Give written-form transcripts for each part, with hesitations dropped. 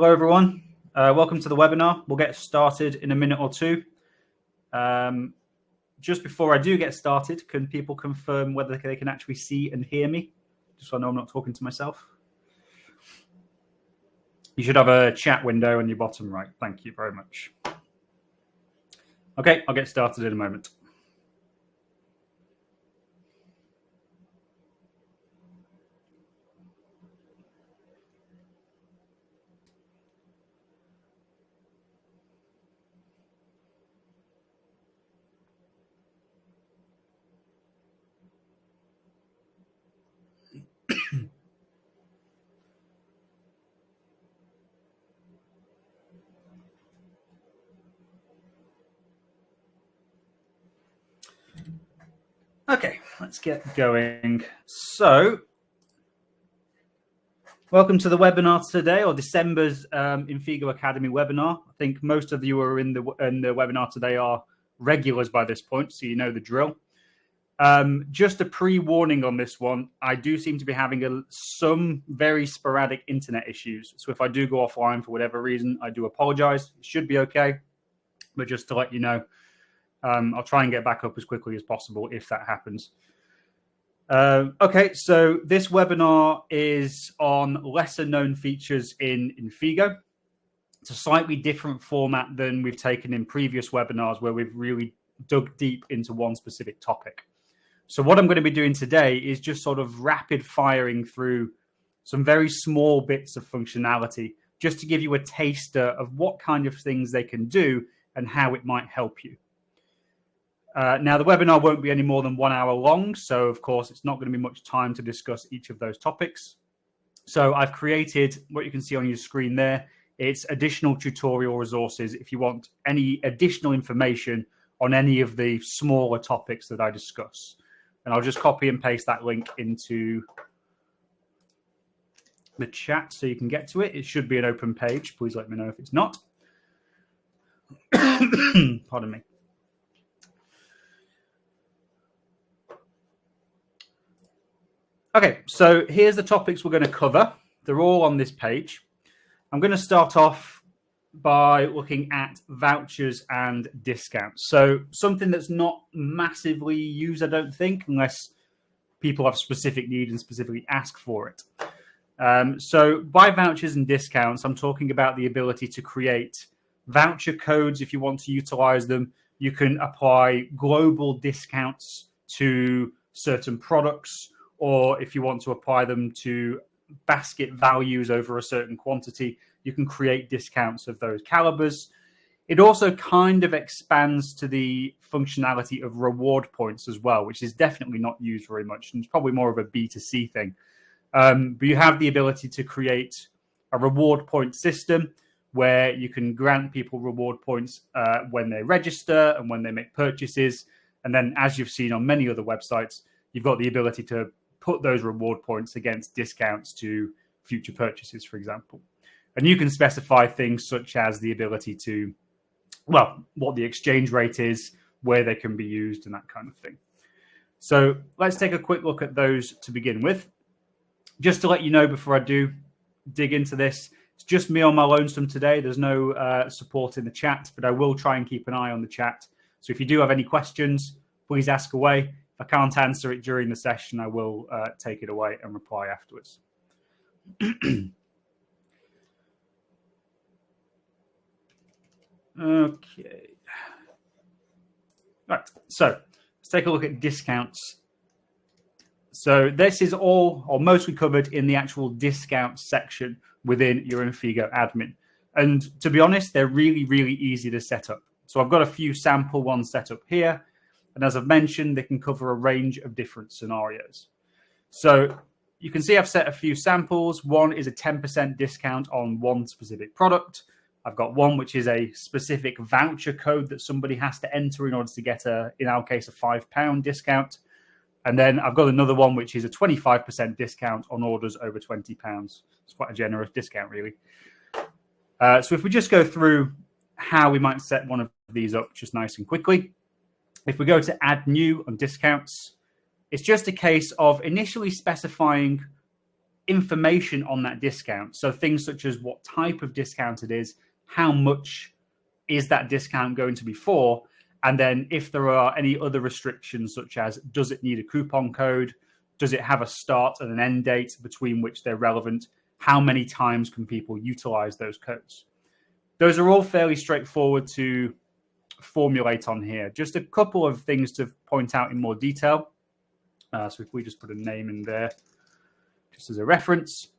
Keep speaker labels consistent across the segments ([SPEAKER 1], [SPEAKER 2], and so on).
[SPEAKER 1] Hello, everyone. Welcome to the webinar. We'll get started in a minute or two. Just before I do get started, can people confirm whether they can actually see and hear me? Just so I know I'm not talking to myself. You should have a chat window on your bottom right. Thank you very much. Okay, I'll get started in a moment. Okay, let's get going. So, welcome to the webinar today, or December's Infigo Academy webinar. I think most of you who are in the webinar today are regulars by this point, so you know the drill. Just a pre-warning on this one, I do seem to be having some very sporadic internet issues. So if I do go offline for whatever reason, I do apologize. It should be okay, but just to let you know, I'll try and get back up as quickly as possible if that happens. Okay, so this webinar is on lesser known features in Infigo. It's a slightly different format than we've taken in previous webinars where we've really dug deep into one specific topic. So what I'm going to be doing today is just sort of rapid firing through some very small bits of functionality just to give you a taster of what kind of things they can do and how it might help you. Now, the webinar won't be any more than 1 hour long, so of course it's not going to be much time to discuss each of those topics. So I've created what you can see on your screen there. It's additional tutorial resources if you want any additional information on any of the smaller topics that I discuss. And I'll just copy and paste that link into the chat so you can get to it. It should be an open page. Please let me know if it's not. Pardon me. Okay, so here's the topics we're going to cover. They're all on this page. I'm going to start off by looking at vouchers and discounts. So something that's not massively used, I don't think, unless people have specific need and specifically ask for it. So by vouchers and discounts, I'm talking about the ability to create voucher codes if you want to utilize them. You can apply global discounts to certain products, or if you want to apply them to basket values over a certain quantity, you can create discounts of those calibers. It also kind of expands to the functionality of reward points as well, which is definitely not used very much, and it's probably more of a B2C thing. But you have the ability to create a reward point system where you can grant people reward points when they register and when they make purchases. And then, as you've seen on many other websites, you've got the ability to put those reward points against discounts to future purchases, for example. And you can specify things such as the ability to, well, what the exchange rate is, where they can be used, and that kind of thing. So let's take a quick look at those to begin with. Just to let you know before I do dig into this, it's just me on my lonesome today. There's no support in the chat, but I will try and keep an eye on the chat. So if you do have any questions, please ask away. If I can't answer it during the session, I will take it away and reply afterwards. Okay. Right, so let's take a look at discounts. So this is all or mostly covered in the actual discount section within your Infigo admin. And to be honest, they're really, really easy to set up. So I've got a few sample ones set up here. And as I've mentioned, they can cover a range of different scenarios. So you can see I've set a few samples. One is a 10% discount on one specific product. I've got one which is a specific voucher code that somebody has to enter in order to get in our case, a £5 discount. And then I've got another one which is a 25% discount on orders over £20. It's quite a generous discount, really. So if we just go through how we might set one of these up just nice and quickly. If we go to add new on discounts, it's just a case of initially specifying information on that discount. So things such as what type of discount it is, how much is that discount going to be for, and then if there are any other restrictions, such as does it need a coupon code, does it have a start and an end date between which they're relevant, how many times can people utilize those codes. Those are all fairly straightforward to formulate on here. Just a couple of things to point out in more detail. So if we just put a name in there, just as a reference,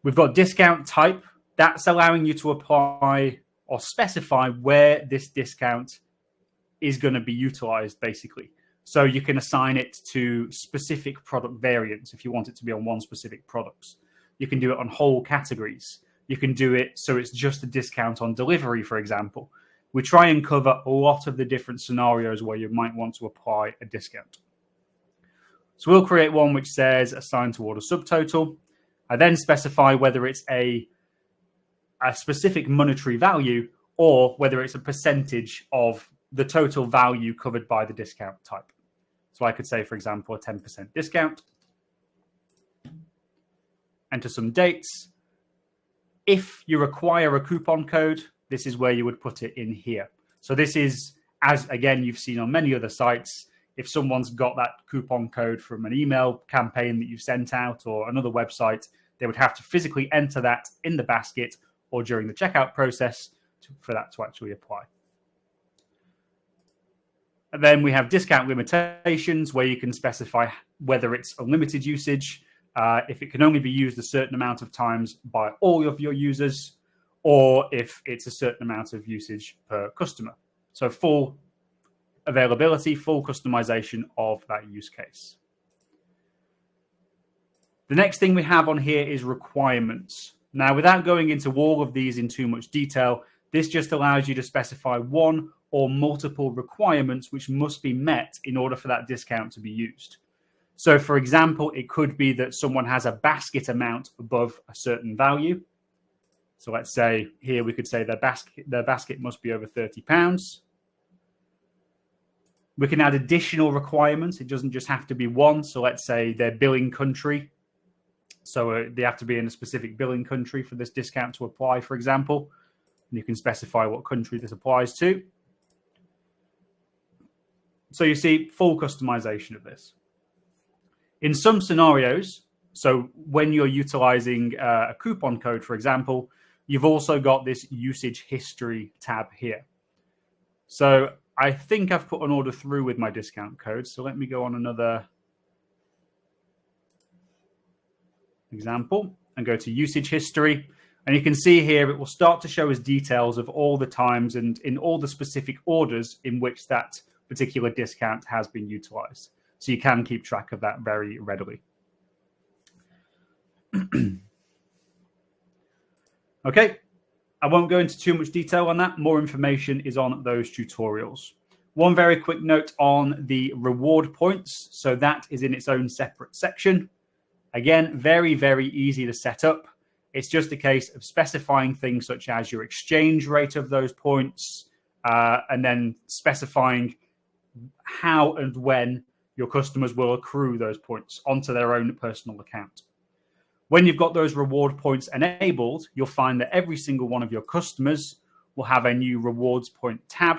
[SPEAKER 1] we've got discount type. That's allowing you to apply or specify where this discount is going to be utilized, basically. So you can assign it to specific product variants if you want it to be on one specific product. You can do it on whole categories. You can do it so it's just a discount on delivery, for example. We try and cover a lot of the different scenarios where you might want to apply a discount. So we'll create one which says assign to order subtotal. I then specify whether it's a specific monetary value or whether it's a percentage of the total value covered by the discount type. So I could say, for example, a 10% discount. Enter some dates. If you require a coupon code, this is where you would put it in here. So this is, as again, you've seen on many other sites, if someone's got that coupon code from an email campaign that you've sent out or another website, they would have to physically enter that in the basket or during the checkout process for that to actually apply. And then we have discount limitations, where you can specify whether it's unlimited usage, if it can only be used a certain amount of times by all of your users, or if it's a certain amount of usage per customer. So full availability, full customization of that use case. The next thing we have on here is requirements. Now, without going into all of these in too much detail, this just allows you to specify one or multiple requirements which must be met in order for that discount to be used. So, for example, it could be that someone has a basket amount above a certain value. So let's say here we could say their basket must be over £30. We can add additional requirements. It doesn't just have to be one. So let's say their billing country. So they have to be in a specific billing country for this discount to apply, for example. And you can specify what country this applies to. So you see full customization of this. In some scenarios, so when you're utilizing a coupon code, for example, you've also got this usage history tab here. So I think I've put an order through with my discount code. So let me go on another example and go to usage history. And you can see here, it will start to show us details of all the times and in all the specific orders in which that particular discount has been utilized. So you can keep track of that very readily. Okay, I won't go into too much detail on that. More information is on those tutorials. One very quick note on the reward points. So that is in its own separate section. Again, very, very easy to set up. It's just a case of specifying things such as your exchange rate of those points, and then specifying how and when your customers will accrue those points onto their own personal account. When you've got those reward points enabled, you'll find that every single one of your customers will have a new rewards point tab.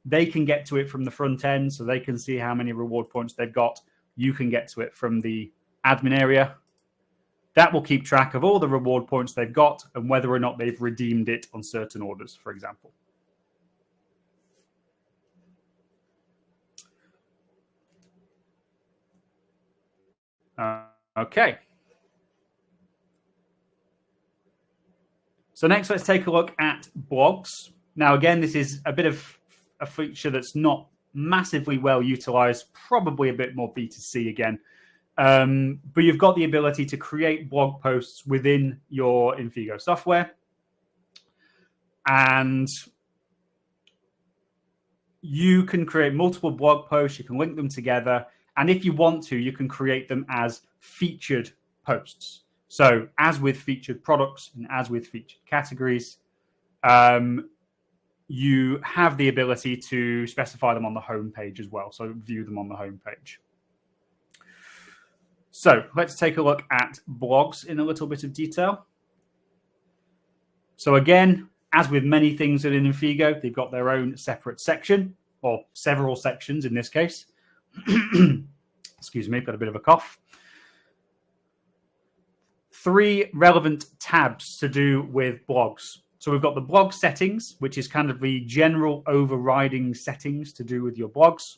[SPEAKER 1] They can get to it from the front end, so they can see how many reward points they've got. You can get to it from the admin area. That will keep track of all the reward points they've got and whether or not they've redeemed it on certain orders, for example. Okay. So next, let's take a look at blogs. Now, again, this is a bit of a feature that's not massively well utilized, probably a bit more B2C again. But you've got the ability to create blog posts within your Infigo software. And you can create multiple blog posts. You can link them together. And if you want to, you can create them as featured posts. So as with featured products and as with featured categories, you have the ability to specify them on the home page as well. So view them on the home page. So let's take a look at blogs in a little bit of detail. So again, as with many things within Infigo, they've got their own separate section, or several sections in this case. Excuse me, I've got a bit of a cough. 3 relevant tabs to do with blogs. So we've got the blog settings, which is kind of the general overriding settings to do with your blogs.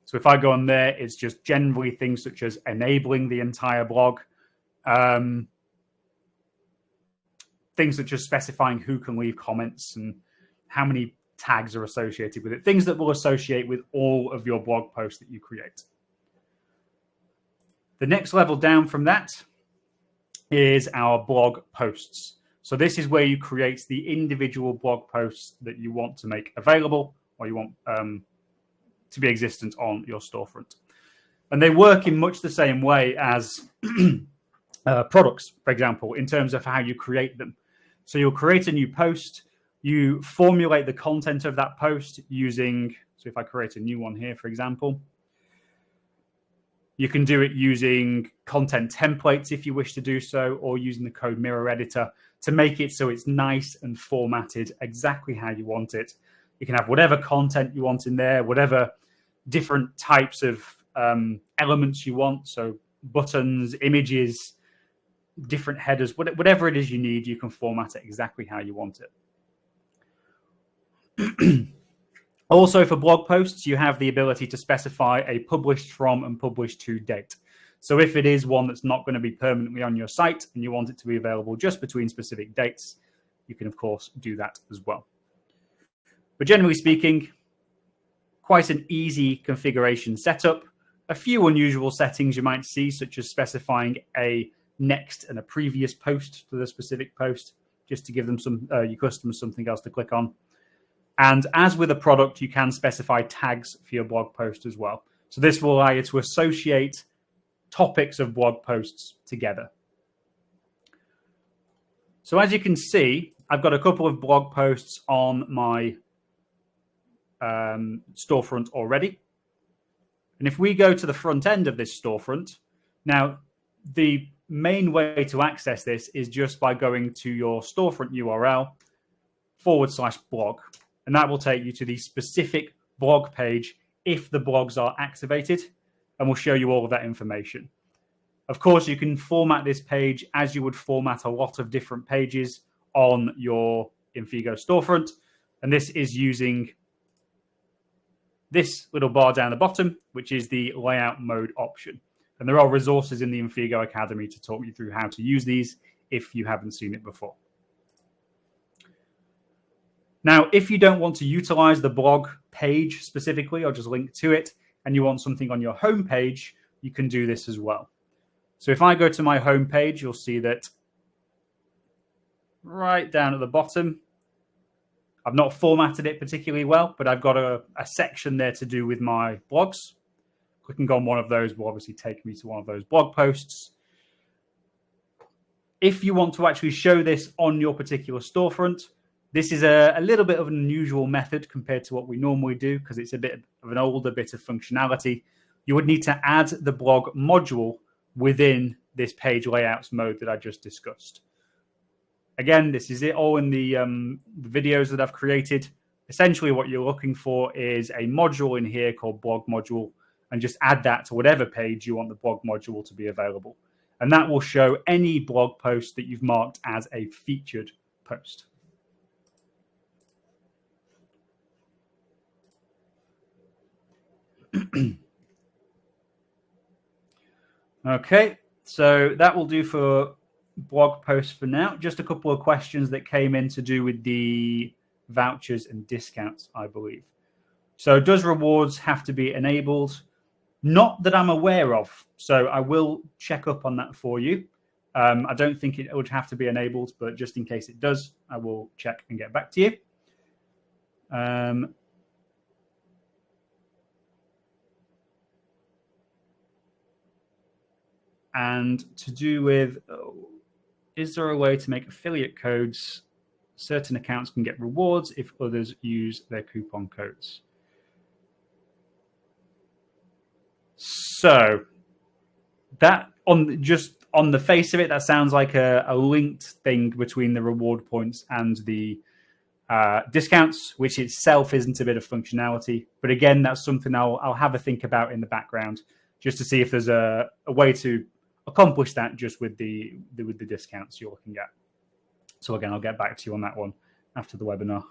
[SPEAKER 1] So if I go on there, it's just generally things such as enabling the entire blog, things such as specifying who can leave comments and how many tags are associated with it, things that will associate with all of your blog posts that you create. The next level down from that is our blog posts. So this is where you create the individual blog posts that you want to make available, or you want to be existent on your storefront. And they work in much the same way as products, for example, in terms of how you create them. So you'll create a new post, you formulate the content of that post using, so if I create a new one here, for example, you can do it using content templates if you wish to do so, or using the code mirror editor to make it so it's nice and formatted exactly how you want it. You can have whatever content you want in there, whatever different types of elements you want. So buttons, images, different headers, whatever it is you need, you can format it exactly how you want it. Also, for blog posts, you have the ability to specify a published from and published to date. So if it is one that's not going to be permanently on your site and you want it to be available just between specific dates, you can, of course, do that as well. But generally speaking, quite an easy configuration setup. A few unusual settings you might see, such as specifying a next and a previous post to the specific post, just to give them your customers something else to click on. And as with a product, you can specify tags for your blog post as well. So this will allow you to associate topics of blog posts together. So as you can see, I've got a couple of blog posts on my storefront already. And if we go to the front end of this storefront, now the main way to access this is just by going to your storefront URL /blog. And that will take you to the specific blog page if the blogs are activated, and we'll show you all of that information. Of course, you can format this page as you would format a lot of different pages on your Infigo storefront. And this is using this little bar down the bottom, which is the layout mode option. And there are resources in the Infigo Academy to talk you through how to use these if you haven't seen it before. Now, if you don't want to utilize the blog page specifically, or just link to it, and you want something on your home page, you can do this as well. So if I go to my home page, you'll see that right down at the bottom, I've not formatted it particularly well, but I've got a section there to do with my blogs. Clicking on one of those will obviously take me to one of those blog posts. If you want to actually show this on your particular storefront, this is a little bit of an unusual method compared to what we normally do, because it's a bit of an older bit of functionality. You would need to add the blog module within this page layouts mode that I just discussed. Again, this is it all in the videos that I've created. Essentially, what you're looking for is a module in here called blog module, and just add that to whatever page you want the blog module to be available. And that will show any blog post that you've marked as a featured post. Okay, so that will do for blog posts for now. Just a couple of questions that came in to do with the vouchers and discounts, I believe. So does rewards have to be enabled? Not that I'm aware of. So I will check up on that for you. I don't think it would have to be enabled, but just in case it does, I will check and get back to you. And to do with, is there a way to make affiliate codes? Certain accounts can get rewards if others use their coupon codes. So that on the face of it, that sounds like a linked thing between the reward points and the discounts, which itself isn't a bit of functionality. But again, that's something I'll have a think about in the background, just to see if there's a way to accomplish that just with the discounts you're looking at. So again, I'll get back to you on that one after the webinar.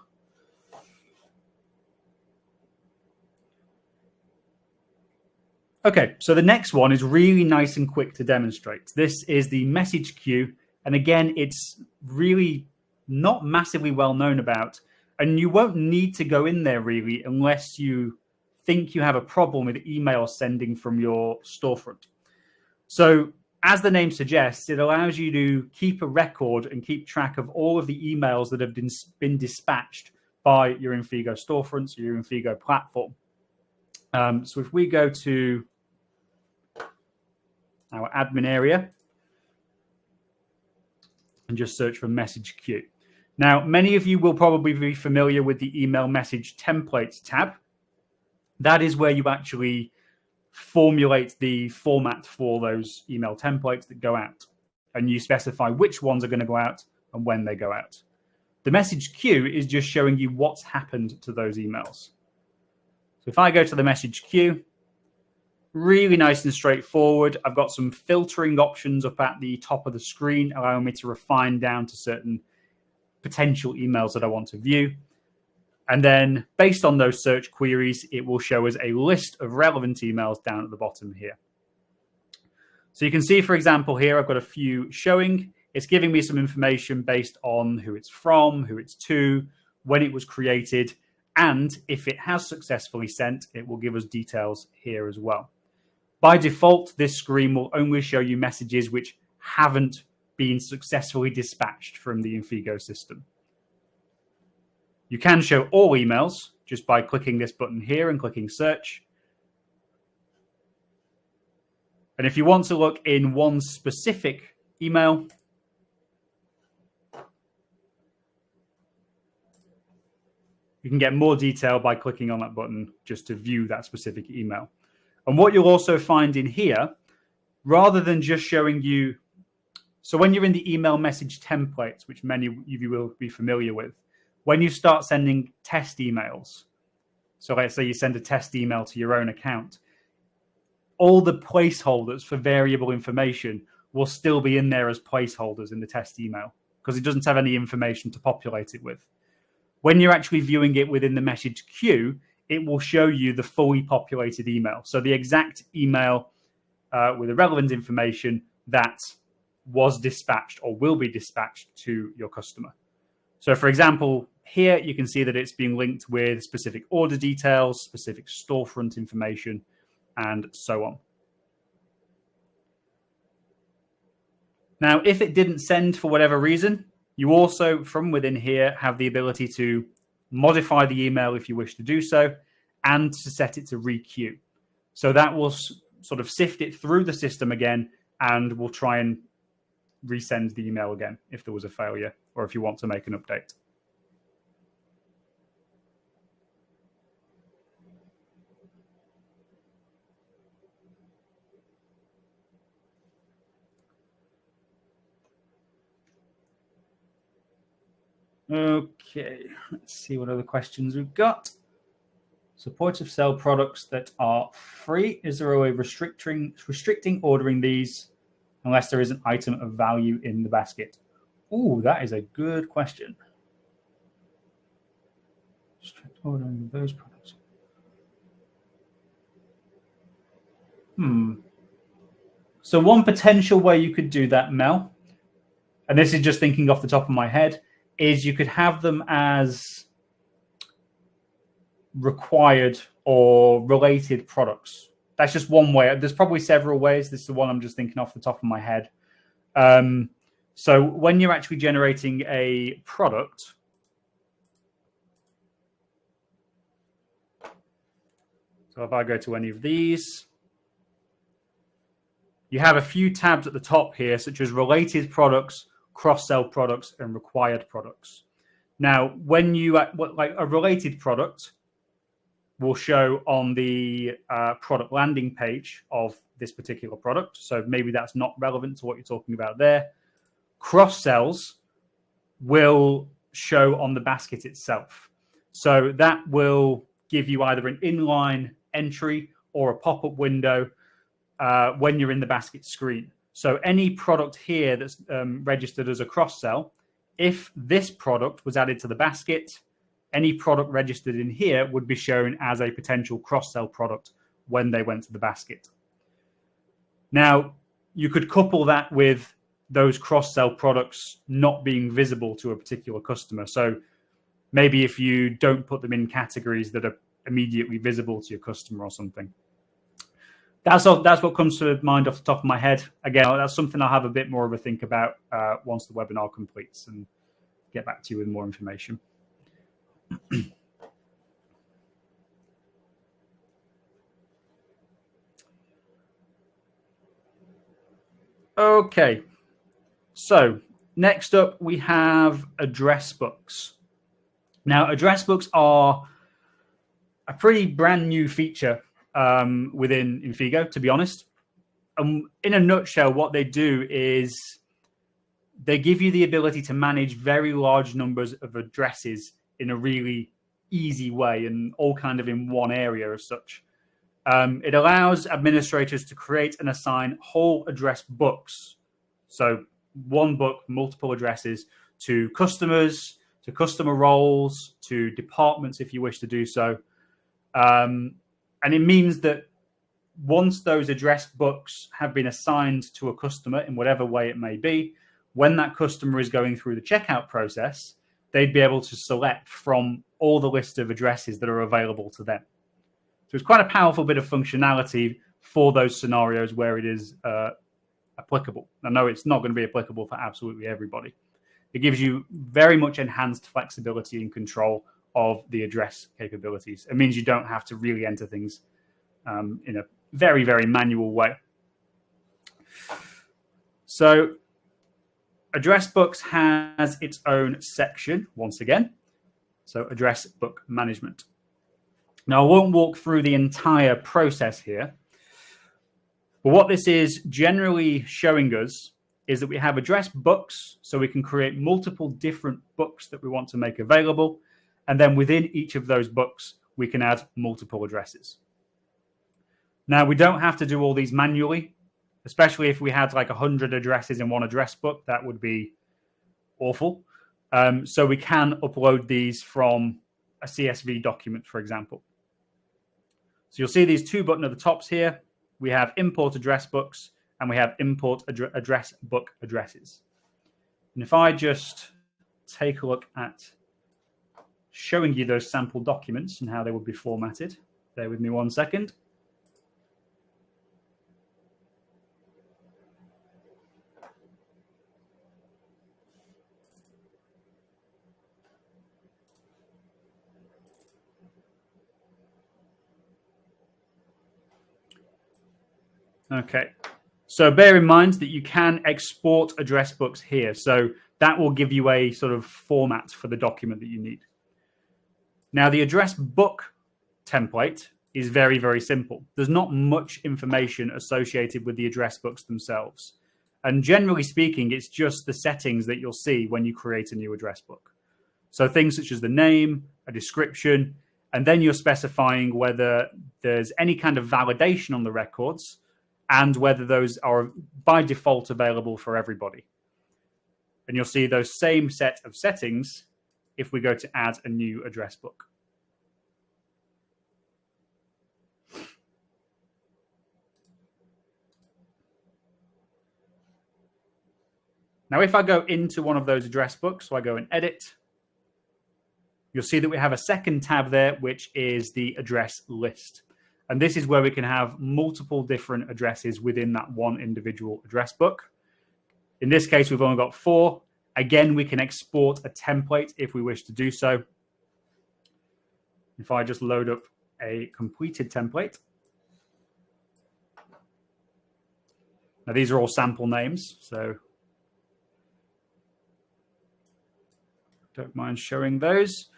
[SPEAKER 1] Okay, so the next one is really nice and quick to demonstrate. This is the message queue. And again, it's really not massively well known about. And you won't need to go in there really unless you think you have a problem with email sending from your storefront. So as the name suggests, it allows you to keep a record and keep track of all of the emails that have been dispatched by your Infigo storefronts, your Infigo platform. So if we go to our admin area and just search for message queue. Now, many of you will probably be familiar with the email message templates tab. That is where you actually formulate the format for those email templates that go out, and you specify which ones are going to go out and when they go out. The message queue is just showing you what's happened to those emails. So if I go to the message queue, really nice and straightforward. I've got some filtering options up at the top of the screen, allowing me to refine down to certain potential emails that I want to view. And then based on those search queries, it will show us a list of relevant emails down at the bottom here. So you can see, for example, here, I've got a few showing. It's giving me some information based on who it's from, who it's to, when it was created, and if it has successfully sent, it will give us details here as well. By default, this screen will only show you messages which haven't been successfully dispatched from the Infigo system. You can show all emails just by clicking this button here and clicking search. And if you want to look in one specific email, you can get more detail by clicking on that button just to view that specific email. And what you'll also find in here, rather than just showing you, so when you're in the email message templates, which many of you will be familiar with, when you start sending test emails, so let's say you send a test email to your own account, all the placeholders for variable information will still be in there as placeholders in the test email because it doesn't have any information to populate it with. When you're actually viewing it within the message queue, it will show you the fully populated email. So the exact email with the relevant information that was dispatched or will be dispatched to your customer. So for example, here you can see that it's being linked with specific order details, specific storefront information, and so on. Now, if it didn't send for whatever reason, you also, from within here, have the ability to modify the email if you wish to do so, and to set it to re-queue. So that will sort of sift it through the system again, and will try and resend the email again if there was a failure, or if you want to make an update. Okay, let's see what other questions we've got. Supportive sell products that are free. Is there a way of restricting ordering these unless there is an item of value in the basket? Oh, that is a good question. Restrict ordering those products. So one potential way you could do that, Mel, and this is just thinking off the top of my head, is you could have them as required or related products. That's just one way. There's probably several ways. This is the one I'm just thinking off the top of my head. So when you're actually generating a product, so if I go to any of these, you have a few tabs at the top here, such as related products, cross-sell products, and required products. Now, when you like a related product, will show on the product landing page of this particular product. So maybe that's not relevant to what you're talking about there. Cross-sells will show on the basket itself. So that will give you either an inline entry or a pop-up window when you're in the basket screen. So any product here that's registered as a cross-sell, if this product was added to the basket, any product registered in here would be shown as a potential cross-sell product when they went to the basket. Now, you could couple that with those cross-sell products not being visible to a particular customer. So maybe if you don't put them in categories that are immediately visible to your customer or something. That's what comes to mind off the top of my head. Again, that's something I'll have a bit more of a think about once the webinar completes and get back to you with more information. Okay, so next up we have address books. Now, address books are a pretty brand new feature within Infigo, to be honest. In a nutshell, what they do is they give you the ability to manage very large numbers of addresses in a really easy way and all kind of in one area as such. It allows administrators to create and assign whole address books. So one book, multiple addresses to customers, to customer roles, to departments if you wish to do so. And it means that once those address books have been assigned to a customer in whatever way it may be, when that customer is going through the checkout process, they'd be able to select from all the list of addresses that are available to them. So it's quite a powerful bit of functionality for those scenarios where it is applicable. I know it's not going to be applicable for absolutely everybody. It gives you very much enhanced flexibility and control of the address capabilities. It means you don't have to really enter things in a very, very manual way. So address books has its own section once again. So address book management. Now, I won't walk through the entire process here, but what this is generally showing us is that we have address books, so we can create multiple different books that we want to make available, and then within each of those books, we can add multiple addresses. Now, we don't have to do all these manually, especially if we had like 100 addresses in one address book. That would be awful. So we can upload these from a CSV document, for example. So you'll see these two buttons at the tops here. We have import address books and we have import address book addresses. And if I just take a look at showing you those sample documents and how they would be formatted, bear with me 1 second. Okay, so bear in mind that you can export address books here. So that will give you a sort of format for the document that you need. Now, the address book template is very, very simple. There's not much information associated with the address books themselves. And generally speaking, it's just the settings that you'll see when you create a new address book. So things such as the name, a description, and then you're specifying whether there's any kind of validation on the records and whether those are by default available for everybody. And you'll see those same set of settings if we go to add a new address book. Now, if I go into one of those address books, so I go and edit, you'll see that we have a second tab there, which is the address list. And this is where we can have multiple different addresses within that one individual address book. In this case, we've only got 4. Again, we can export a template if we wish to do so. If I just load up a completed template. Now, these are all sample names, so don't mind showing those.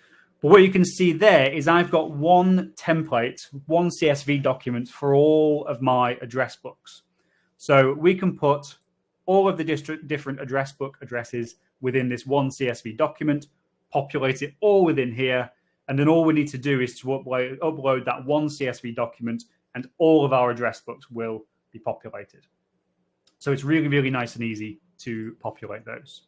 [SPEAKER 1] But what you can see there is I've got one template, one CSV document for all of my address books. So we can put all of the different address book addresses within this one CSV document, populate it all within here, and then all we need to do is to upload that one CSV document, and all of our address books will be populated. So it's really, really nice and easy to populate those.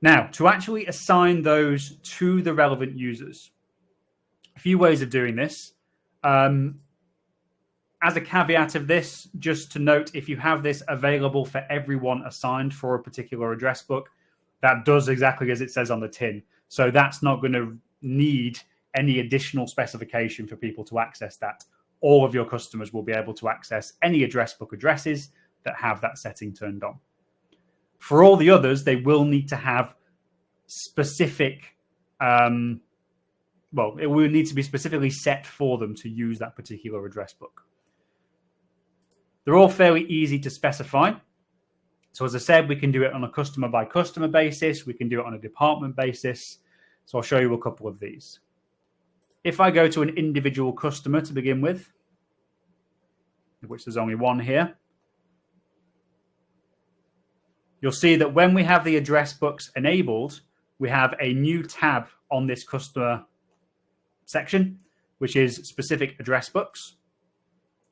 [SPEAKER 1] Now, to actually assign those to the relevant users, a few ways of doing this. As a caveat of this, just to note, if you have this available for everyone assigned for a particular address book, that does exactly as it says on the tin. So that's not going to need any additional specification for people to access that. All of your customers will be able to access any address book addresses that have that setting turned on. For all the others, they will need to have specific, it will need to be specifically set for them to use that particular address book. They're all fairly easy to specify. So as I said, we can do it on a customer by customer basis. We can do it on a department basis. So I'll show you a couple of these. If I go to an individual customer to begin with, of which there's only one here, you'll see that when we have the address books enabled, we have a new tab on this customer section, which is specific address books.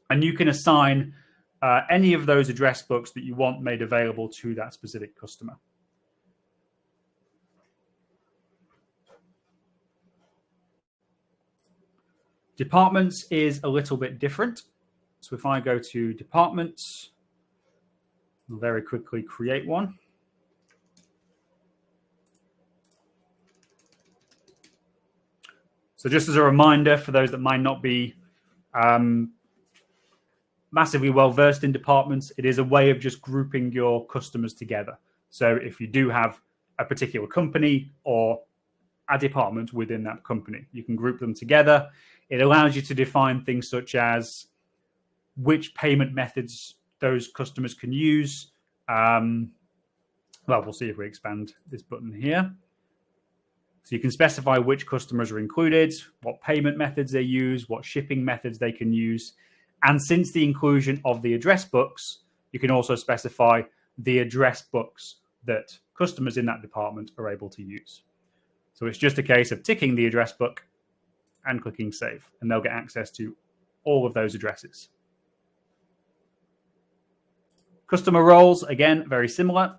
[SPEAKER 1] And you can assign any of those address books that you want made available to that specific customer. Departments is a little bit different. So if I go to departments, I'll very quickly create one. So just as a reminder for those that might not be massively well versed in departments, it is a way of just grouping your customers together. So if you do have a particular company or a department within that company, you can group them together. It allows you to define things such as which payment methods those customers can use. Well, we'll see if we expand this button here. So you can specify which customers are included, what payment methods they use, what shipping methods they can use. And since the inclusion of the address books, you can also specify the address books that customers in that department are able to use. So it's just a case of ticking the address book and clicking save, and they'll get access to all of those addresses. Customer roles, again, very similar.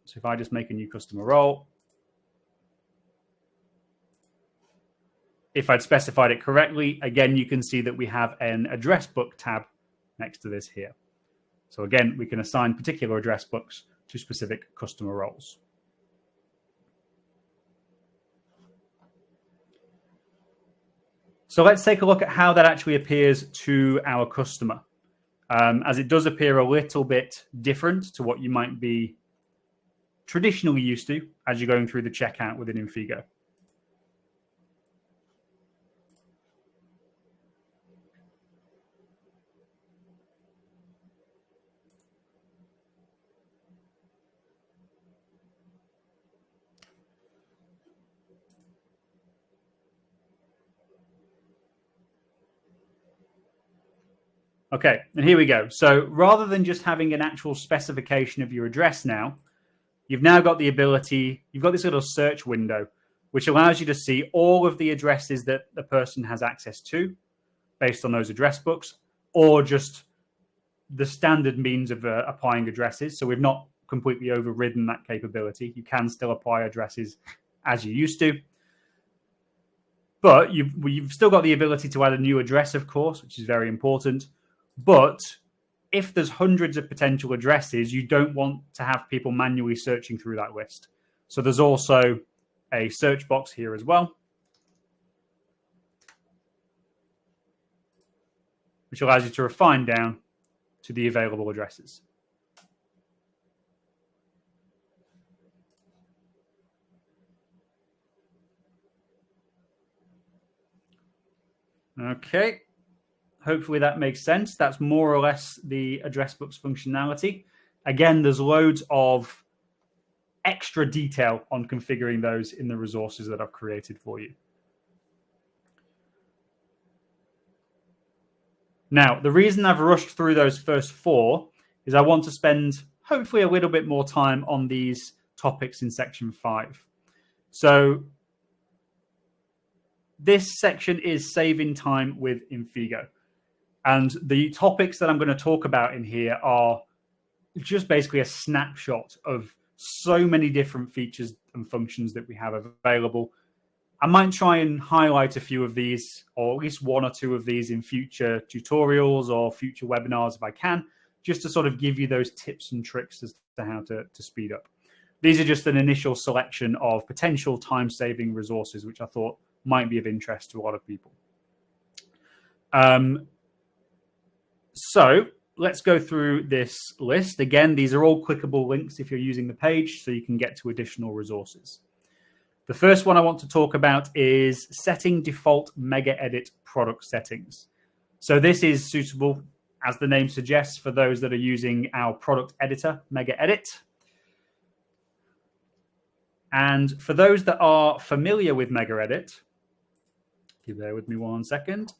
[SPEAKER 1] So if I just make a new customer role, if I'd specified it correctly, again, you can see that we have an address book tab next to this here. So again, we can assign particular address books to specific customer roles. So let's take a look at how that actually appears to our customer, as it does appear a little bit different to what you might be traditionally used to as you're going through the checkout within Infigo. Okay, and here we go. So rather than just having an actual specification of your address now, you've now got the ability, you've got this little search window, which allows you to see all of the addresses that the person has access to based on those address books, or just the standard means of applying addresses. So we've not completely overridden that capability. You can still apply addresses as you used to. But you've still got the ability to add a new address, of course, which is very important. But if there's hundreds of potential addresses, you don't want to have people manually searching through that list. So there's also a search box here as well, which allows you to refine down to the available addresses. Okay. Hopefully that makes sense. That's more or less the address books functionality. Again, there's loads of extra detail on configuring those in the resources that I've created for you. Now, the reason I've rushed through those first 4 is I want to spend hopefully a little bit more time on these topics in section 5. So this section is saving time with Infigo. And the topics that I'm going to talk about in here are just basically a snapshot of so many different features and functions that we have available. I might try and highlight a few of these, or at least 1 or 2 of these in future tutorials or future webinars if I can, just to sort of give you those tips and tricks as to how to speed up. These are just an initial selection of potential time-saving resources, which I thought might be of interest to a lot of people. So let's go through this list. Again, these are all clickable links if you're using the page, so you can get to additional resources. The first one I want to talk about is setting default Mega Edit product settings. So this is suitable, as the name suggests, for those that are using our product editor, Mega Edit. And for those that are familiar with Mega Edit, if you bear with me 1 second.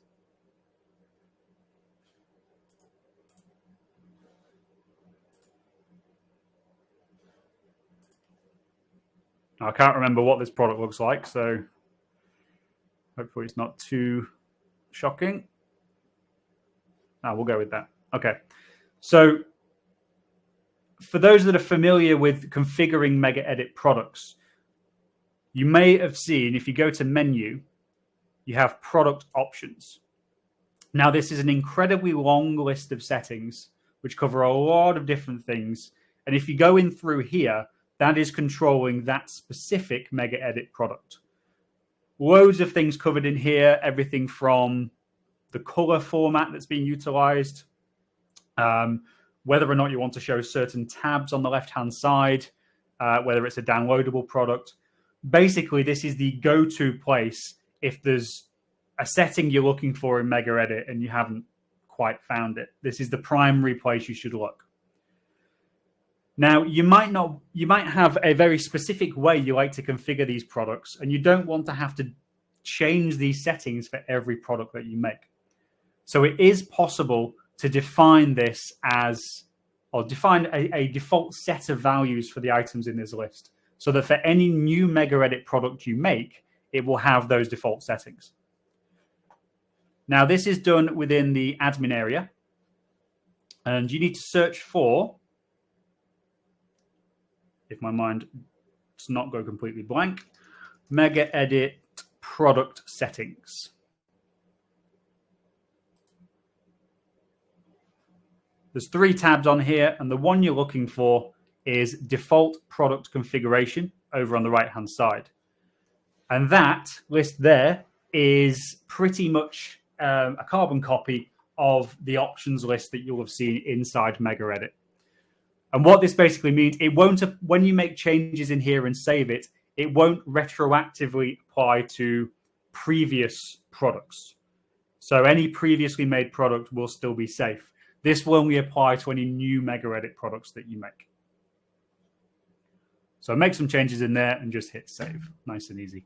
[SPEAKER 1] I can't remember what this product looks like, so hopefully it's not too shocking. We'll go with that. Okay. So for those that are familiar with configuring Mega Edit products, you may have seen, if you go to menu, you have product options. Now, this is an incredibly long list of settings which cover a lot of different things. And if you go in through here, that is controlling that specific Mega Edit product. Loads of things covered in here, everything from the color format that's being utilized, whether or not you want to show certain tabs on the left-hand side, whether it's a downloadable product. Basically, this is the go-to place if there's a setting you're looking for in Mega Edit and you haven't quite found it. This is the primary place you should look. Now, you might have a very specific way you like to configure these products, and you don't want to have to change these settings for every product that you make. So it is possible to define this as, or define a default set of values for the items in this list, so that for any new Mega Edit product you make, it will have those default settings. Now, this is done within the admin area, and you need to search for, if my mind does not go completely blank, Mega Edit product settings. There's 3 tabs on here, and the one you're looking for is default product configuration over on the right-hand side. And that list there is pretty much a carbon copy of the options list that you'll have seen inside Mega Edit. And what this basically means, it won't, when you make changes in here and save it, it won't retroactively apply to previous products. So any previously made product will still be safe. This will only apply to any new Mega Edit products that you make. So make some changes in there and just hit save. Nice and easy.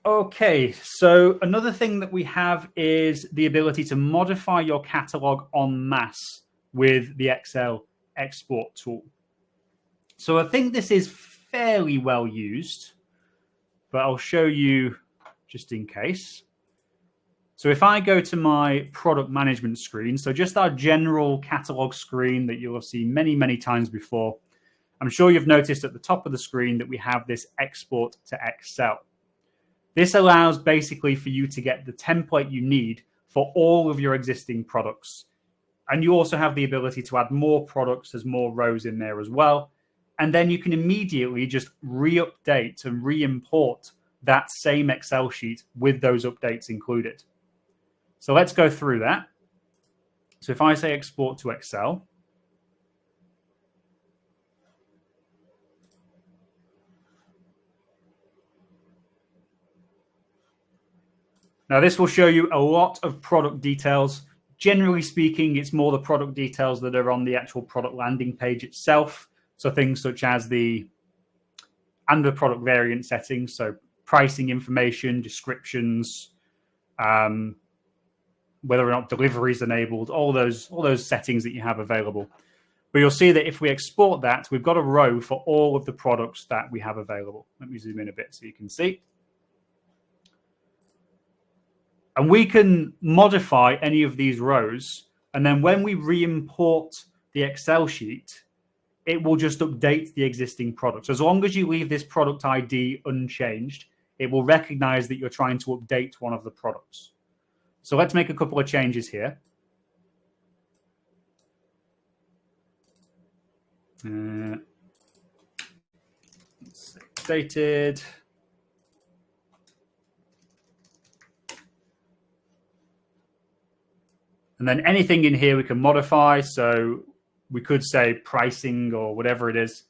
[SPEAKER 1] Okay, so another thing that we have is the ability to modify your catalog en masse with the Excel export tool. So I think this is fairly well used, but I'll show you just in case. So if I go to my product management screen, so just our general catalog screen that you'll have seen many, many times before, I'm sure you've noticed at the top of the screen that we have this export to Excel. This allows basically for you to get the template you need for all of your existing products. And you also have the ability to add more products. There's more rows in there as well. And then you can immediately just re-update and re-import that same Excel sheet with those updates included. So let's go through that. So if I say export to Excel, now this will show you a lot of product details Generally speaking, it's more the product details that are on the actual product landing page itself. So things such as the product variant settings, so pricing information, descriptions, whether or not delivery is enabled, all those settings that you have available. But you'll see that if we export that, we've got a row for all of the products that we have available. Let me zoom in a bit so you can see. And we can modify any of these rows. And then when we re-import the Excel sheet, it will just update the existing product. So as long as you leave this product ID unchanged, it will recognize that you're trying to update one of the products. So let's make a couple of changes here. Let's say updated. And then anything in here we can modify. So we could say pricing or whatever it is.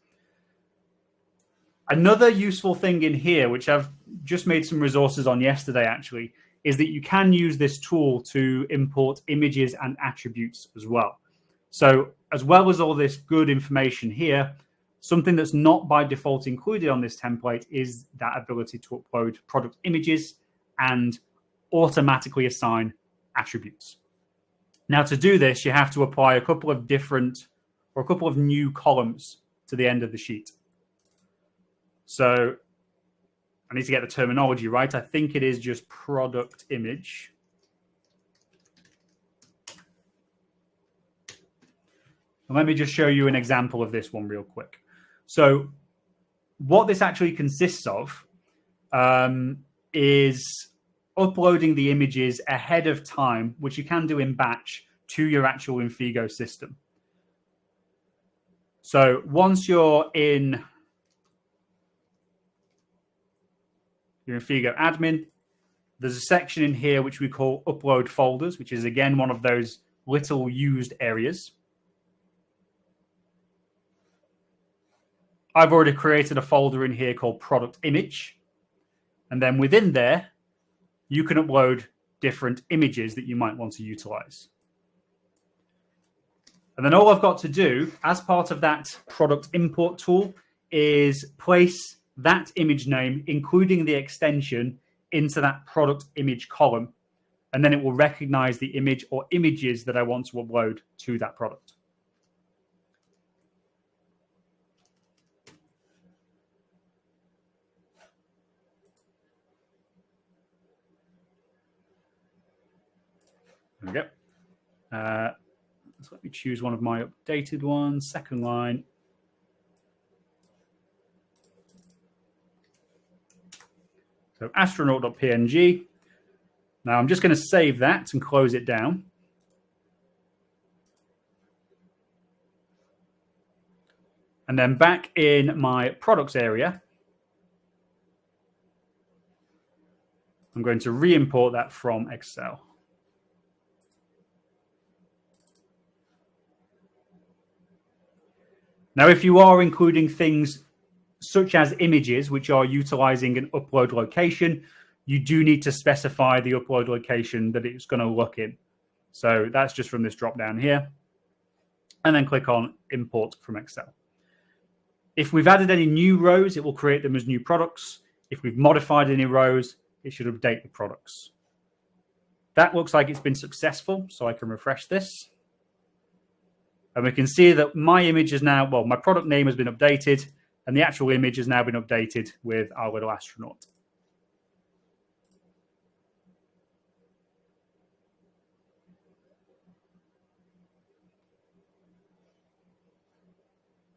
[SPEAKER 1] Another useful thing in here, which I've just made some resources on yesterday actually, is that you can use this tool to import images and attributes as well. So as well as all this good information here, something that's not by default included on this template is that ability to upload product images and automatically assign attributes. Now to do this, you have to apply a couple of new columns to the end of the sheet. So I need to get the terminology right. I think it is just product image. And let me just show you an example of this one real quick. So what this actually consists of is uploading the images ahead of time, which you can do in batch, to your actual Infigo system. So once you're in your Infigo admin, there's a section in here which we call upload folders, which is again one of those little used areas. I've already created a folder in here called product image. And then within there, you can upload different images that you might want to utilize. And then all I've got to do as part of that product import tool is place that image name, including the extension, into that product image column. And then it will recognize the image or images that I want to upload to that product. There we go. So let me choose one of my updated ones, second line. So astronaut.png. Now I'm just going to save that and close it down. And then back in my products area, I'm going to re-import that from Excel. Now, if you are including things such as images, which are utilizing an upload location, you do need to specify the upload location that it's going to look in. So that's just from this drop down here. And then click on Import from Excel. If we've added any new rows, it will create them as new products. If we've modified any rows, it should update the products. That looks like it's been successful, so I can refresh this. And we can see that my image is now, well, my product name has been updated, and the actual image has now been updated with our little astronaut.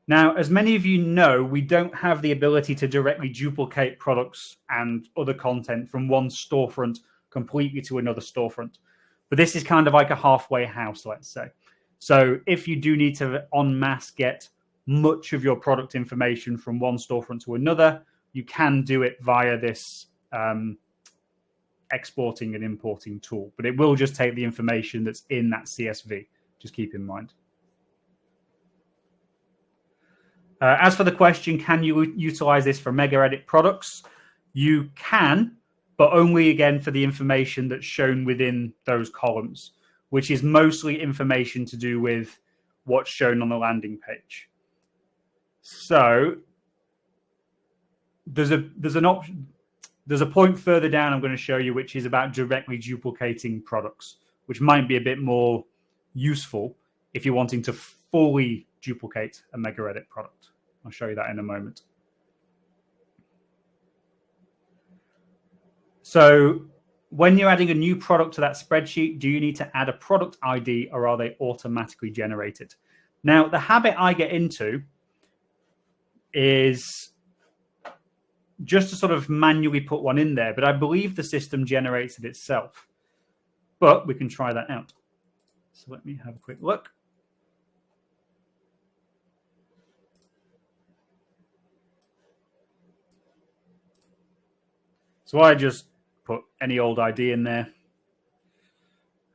[SPEAKER 1] Now, as many of you know, we don't have the ability to directly duplicate products and other content from one storefront completely to another storefront. But this is kind of like a halfway house, let's say. So if you do need to en masse get much of your product information from one storefront to another, you can do it via this exporting and importing tool. But it will just take the information that's in that CSV. Just keep in mind. As for the question, can you utilize this for mega edit products? You can, but only again for the information that's shown within those columns. which is mostly information to do with what's shown on the landing page. So there's an option. There's a point further down I'm going to show you, which is about directly duplicating products, which might be a bit more useful if you're wanting to fully duplicate a Mega Edit product. I'll show you that in a moment. So when you're adding a new product to that spreadsheet, do you need to add a product ID or are they automatically generated? Now, the habit I get into is just to sort of manually put one in there, but I believe the system generates it itself. But we can try that out. So let me have a quick look. So I just put any old ID in there.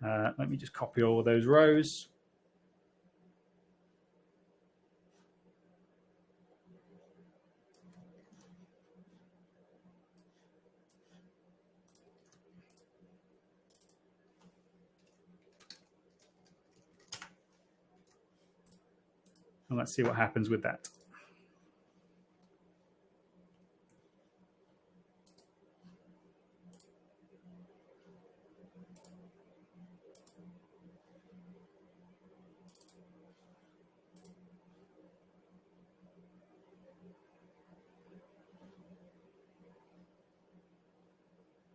[SPEAKER 1] Let me just copy all of those rows. And let's see what happens with that.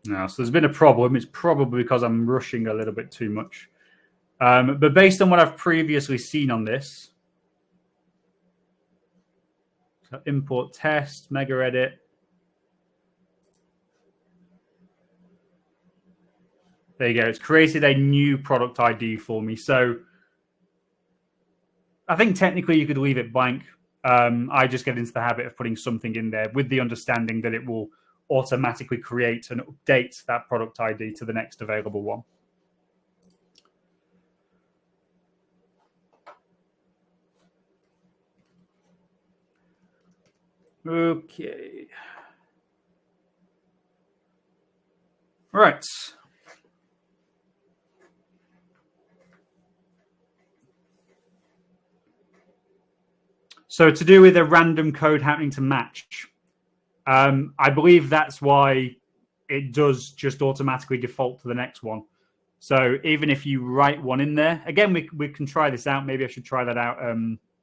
[SPEAKER 1] Now, so there's been a problem. It's probably because I'm rushing a little bit too much. But based on what I've previously seen on this, so import test, Mega Edit. There you go. It's created a new product ID for me. So I think technically you could leave it blank. I just get into the habit of putting something in there with the understanding that it will automatically create and update that product ID to the next available one. Okay. Right. So to do with a random code happening to match, I believe that's why it does just automatically default to the next one. So even if you write one in there, again, we can try this out. Maybe I should try that out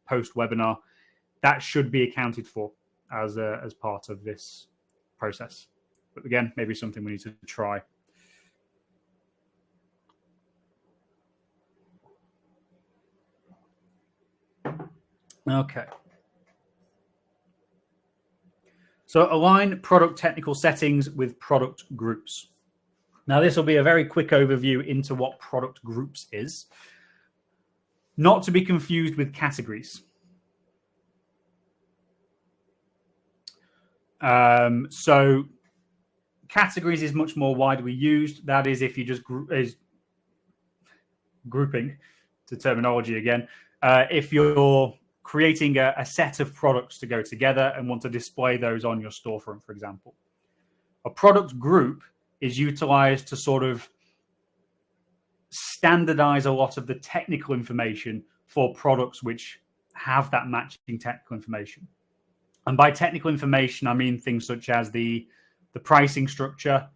[SPEAKER 1] post-webinar. That should be accounted for as part of this process. But again, maybe something we need to try. Okay. So align product technical settings with product groups. Now, this will be a very quick overview into what product groups is. Not to be confused with categories. So categories is much more widely used. That is if you just grouping, to terminology again. If you're creating a set of products to go together and want to display those on your storefront, for example. A product group is utilized to sort of standardize a lot of the technical information for products which have that matching technical information. And by technical information, I mean things such as the pricing structure,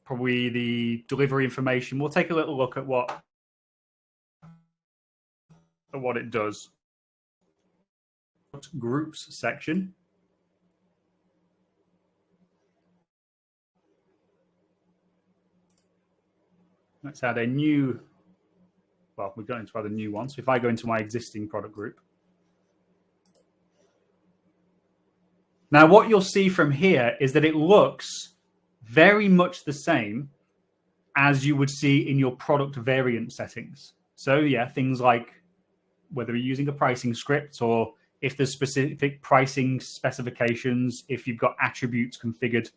[SPEAKER 1] probably the delivery information. We'll take a little look at what it does. Groups section. Let's add a new, well, we're going to add a new one. So if I go into my existing product group. Now, what you'll see from here is that it looks very much the same as you would see in your product variant settings. So yeah, things like whether you're using a pricing script or if there's specific pricing specifications, if you've got attributes configured,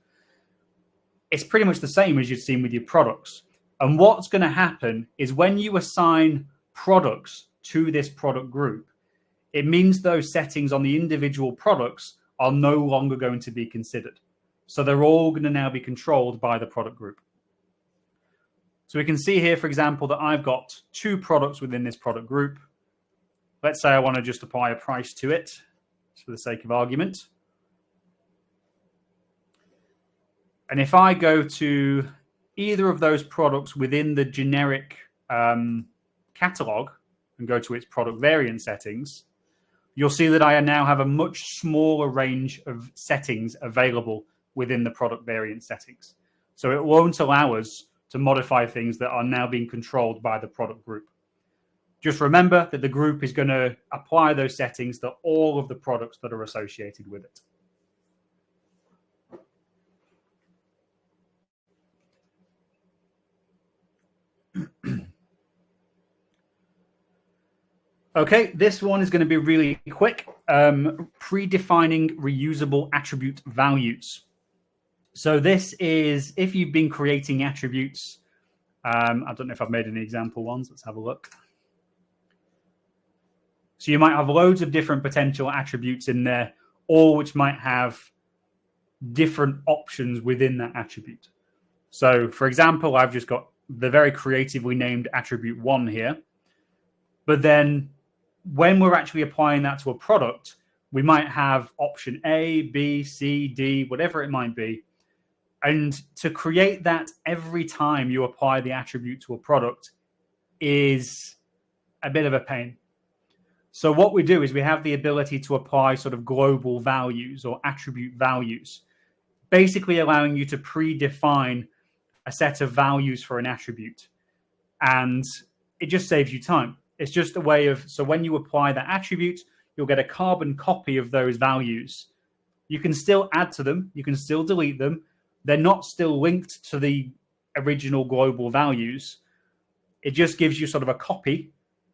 [SPEAKER 1] it's pretty much the same as you've seen with your products. And what's going to happen is when you assign products to this product group, it means those settings on the individual products are no longer going to be considered. So they're all going to now be controlled by the product group. So we can see here, for example, that I've got 2 products within this product group. Let's say I want to just apply a price to it, just for the sake of argument. And if I go to either of those products within the generic catalog and go to its product variant settings, you'll see that I now have a much smaller range of settings available within the product variant settings. So it won't allow us to modify things that are now being controlled by the product group. Just remember that the group is going to apply those settings to all of the products that are associated with it. Okay, this one is going to be really quick. Predefining reusable attribute values. So this is if you've been creating attributes. I don't know if I've made any example ones. Let's have a look. So you might have loads of different potential attributes in there, all which might have different options within that attribute. So for example, I've just got the very creatively named attribute 1 here. But then when we're actually applying that to a product, we might have option A, B, C, D, whatever it might be. And to create that every time you apply the attribute to a product is a bit of a pain. So what we do is we have the ability to apply sort of global values or attribute values, basically allowing you to predefine a set of values for an attribute. And it just saves you time. It's just a way of, so when you apply that attribute, you'll get a carbon copy of those values. You can still add to them. You can still delete them. They're not still linked to the original global values. It just gives you sort of a copy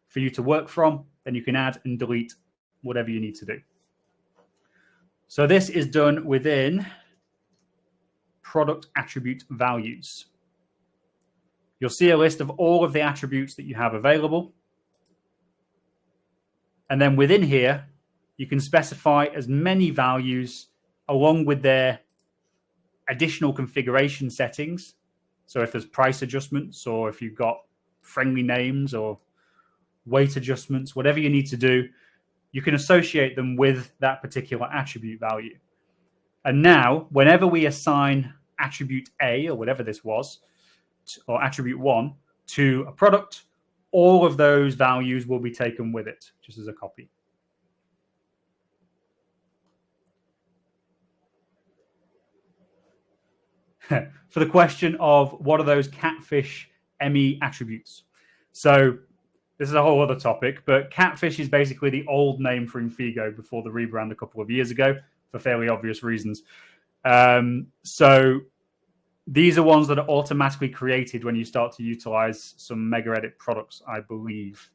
[SPEAKER 1] for you to work from. Then you can add and delete whatever you need to do. So this is done within product attribute values. You'll see a list of all of the attributes that you have available. And then within here, you can specify as many values along with their additional configuration settings. So if there's price adjustments or if you've got friendly names or weight adjustments, whatever you need to do, you can associate them with that particular attribute value. And now, whenever we assign attribute A, or whatever this was, or attribute 1 to a product, all of those values will be taken with it, just as a copy. For the question of what are those catfish ME attributes? So this is a whole other topic, but catfish is basically the old name for Infigo before the rebrand a couple of years ago for fairly obvious reasons. So these are ones that are automatically created when you start to utilize some MegaEdit products, I believe.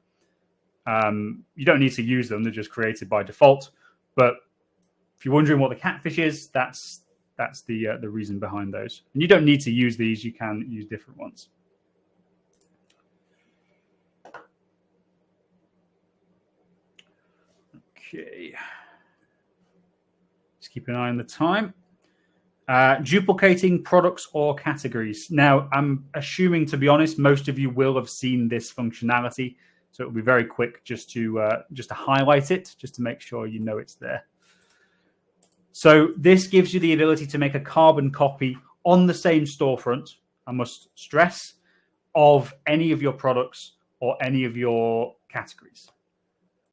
[SPEAKER 1] You don't need to use them. They're just created by default. But if you're wondering what the catfish is, that's the reason behind those. And you don't need to use these. You can use different ones. Okay. Just keep an eye on the time. Duplicating products or categories. Now, I'm assuming, to be honest, most of you will have seen this functionality, so it'll be very quick just to highlight it, just to make sure you know it's there. So this gives you the ability to make a carbon copy on the same storefront, I must stress, of any of your products or any of your categories.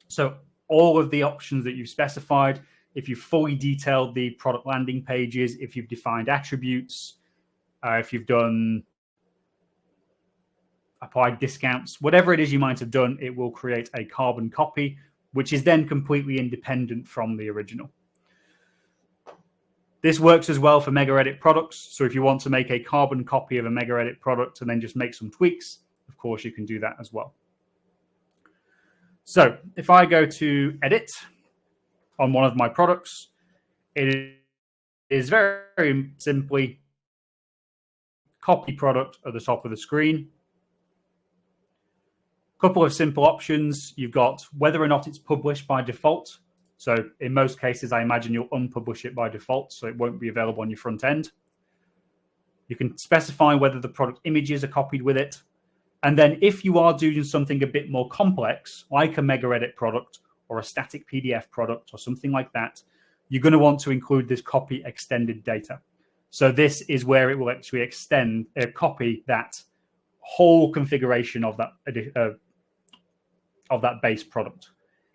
[SPEAKER 1] So all of the options that you've specified, if you've fully detailed the product landing pages, if you've defined attributes, if you've done applied discounts, whatever it is you might have done, it will create a carbon copy, which is then completely independent from the original. This works as well for MegaEdit products. So if you want to make a carbon copy of a MegaEdit product and then just make some tweaks, of course, you can do that as well. So if I go to edit on one of my products, it is very, very simply copy product at the top of the screen. Couple of simple options. You've got whether or not it's published by default. So in most cases, I imagine you'll unpublish it by default, so it won't be available on your front end. You can specify whether the product images are copied with it. And then if you are doing something a bit more complex, like a mega edit product or a static PDF product or something like that, you're going to want to include this copy extended data. So this is where it will actually copy that whole configuration of that base product.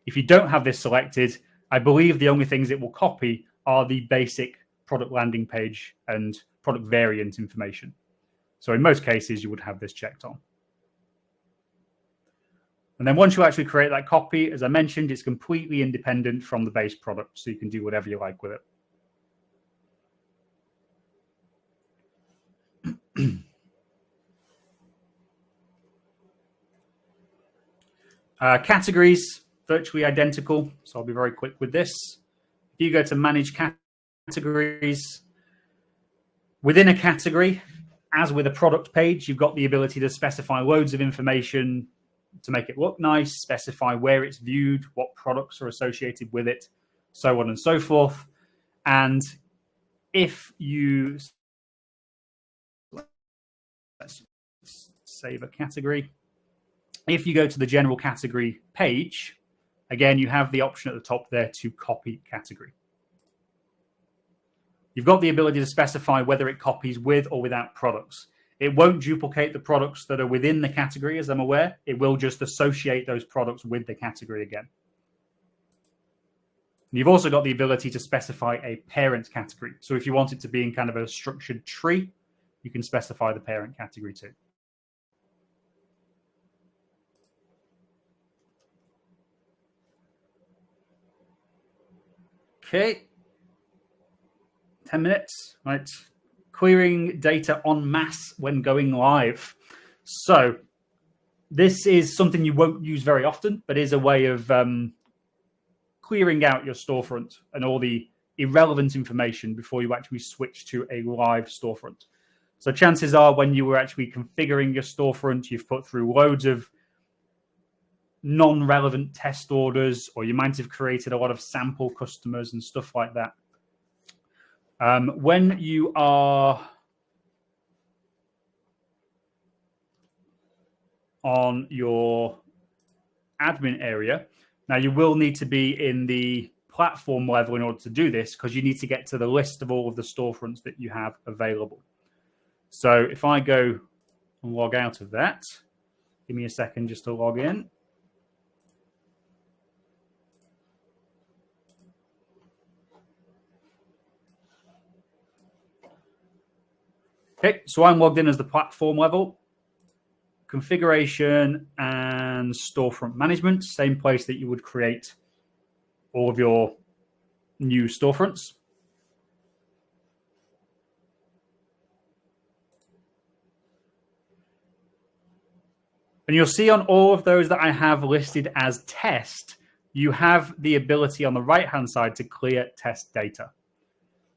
[SPEAKER 1] If you don't have this selected, I believe the only things it will copy are the basic product landing page and product variant information. So in most cases, you would have this checked on. And then once you actually create that copy, as I mentioned, it's completely independent from the base product, so you can do whatever you like with it. Categories, virtually identical, so I'll be very quick with this. If you go to manage categories, within a category, as with a product page, you've got the ability to specify loads of information to make it look nice, specify where it's viewed, what products are associated with it, so on and so forth. And if you let's save a category, if you go to the general category page, again, you have the option at the top there to copy category. You've got the ability to specify whether it copies with or without products. It won't duplicate the products that are within the category, as I'm aware. It will just associate those products with the category again. And you've also got the ability to specify a parent category. So if you want it to be in kind of a structured tree, you can specify the parent category too. Okay. 10 minutes, right? Querying data en masse when going live. So this is something you won't use very often, but is a way of clearing out your storefront and all the irrelevant information before you actually switch to a live storefront. So chances are when you were actually configuring your storefront, you've put through loads of non-relevant test orders, or you might have created a lot of sample customers and stuff like that. When you are on your admin area, now you will need to be in the platform level in order to do this, because you need to get to the list of all of the storefronts that you have available. So if I go and log out of that, give me a second just to log in. Okay, so I'm logged in as the platform level. Configuration and storefront management, same place that you would create all of your new storefronts. And you'll see on all of those that I have listed as test, you have the ability on the right-hand side to clear test data.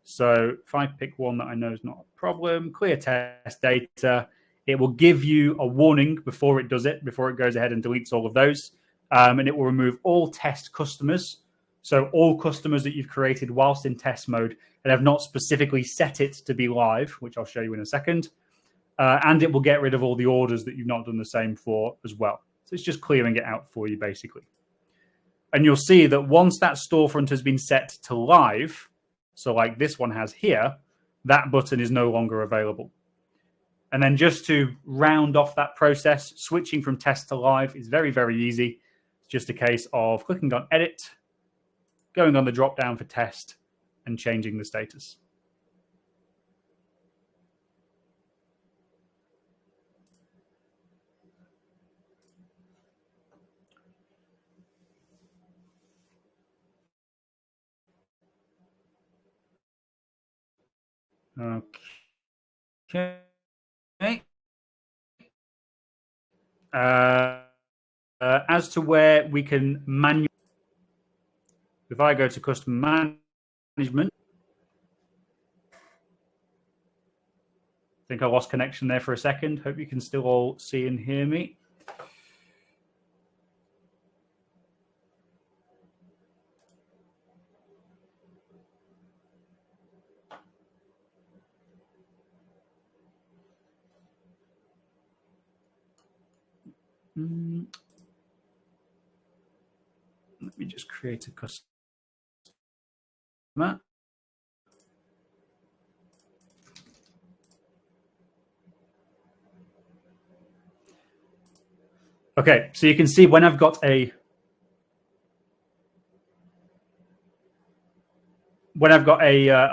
[SPEAKER 1] So if I pick one that I know is not a problem, clear test data, it will give you a warning before it does it, before it goes ahead and deletes all of those. And it will remove all test customers. So all customers that you've created whilst in test mode and have not specifically set it to be live, which I'll show you in a second. And it will get rid of all the orders that you've not done the same for as well. So it's just clearing it out for you, basically. And you'll see that once that storefront has been set to live, so like this one has here, that button is no longer available. And then just to round off that process, switching from test to live is very, very easy. It's just a case of clicking on edit, going on the drop down for test, and changing the status. Okay. As to where we can manually, if I go to customer management, I think I lost connection there for a second. Hope you can still all see and hear me. Let me just create a customer. Okay, so you can see when I've got a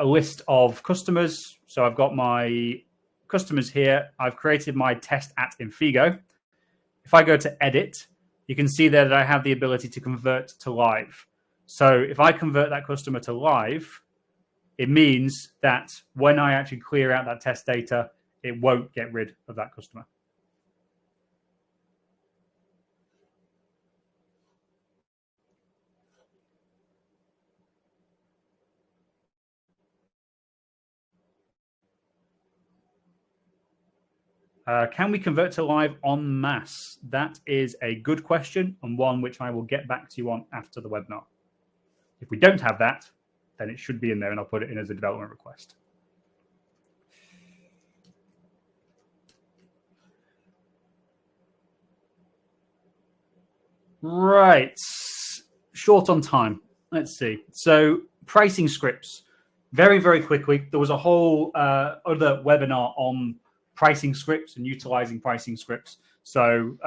[SPEAKER 1] list of customers, so I've got my customers here. I've created my test at Infigo. If I go to edit, you can see there that I have the ability to convert to live. So if I convert that customer to live, it means that when I actually clear out that test data, it won't get rid of that customer. Can we convert to live en masse? That is a good question and one which I will get back to you on after the webinar. If we don't have that, then it should be in there and I'll put it in as a development request. Right. Short on time. Let's see. So pricing scripts. Very, very quickly, there was a whole other webinar on pricing scripts and utilizing pricing scripts. So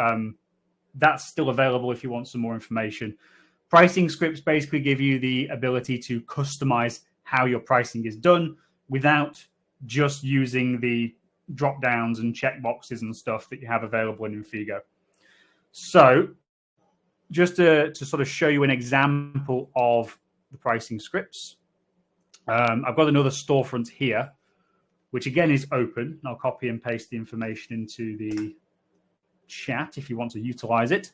[SPEAKER 1] that's still available if you want some more information. Pricing scripts basically give you the ability to customize how your pricing is done without just using the drop downs and checkboxes and stuff that you have available in Infigo. So just to sort of show you an example of the pricing scripts, I've got another storefront here, which again is open. I'll copy and paste the information into the chat if you want to utilize it,